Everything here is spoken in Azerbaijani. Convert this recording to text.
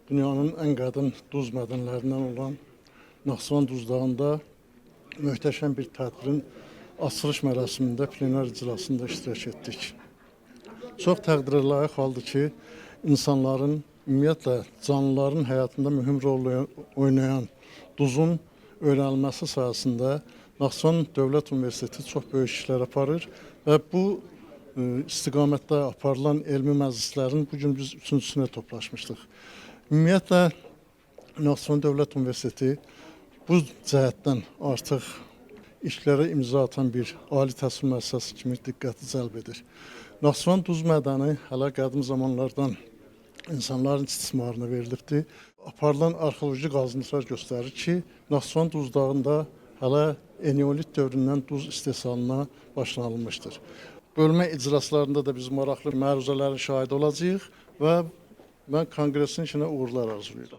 dünyanın ən qədim duz mədənlərindən olan Naxçıvan Duz Dağında möhtəşəm bir tədbirin açılış mərasimində, plenar iclasında iştirak etdik. Çox təqdirə layiq haldır ki, insanların, ümumiyyətlə canlıların həyatında mühüm rol oynayan duzun öyrənilməsi sayəsində Naxçıvan Dövlət Universiteti çox böyük işlər aparır və bu istiqamətdə aparılan elmi məclislərin bugün biz üçüncüsünə toplaşmışdıq. Ümumiyyətlə, Naxçıvan Dövlət Universiteti bu cəhətdən artıq işlərə imza atan bir ali təhsil müəssisəsi kimi diqqəti cəlb edir. Naxçıvan duz mədəni hələ qədim zamanlardan insanların istismarına verilibdir. Aparılan arxeoloji qazıntılar göstərir ki, Naxçıvan Duz Dağında hələ eneolit dövründən duz istehsalına başlanılmışdır. Bölmə iclaslarında da biz maraqlı məruzələrin şahidi olacağıq və mən konqresin içinə uğurlar arzulayıram.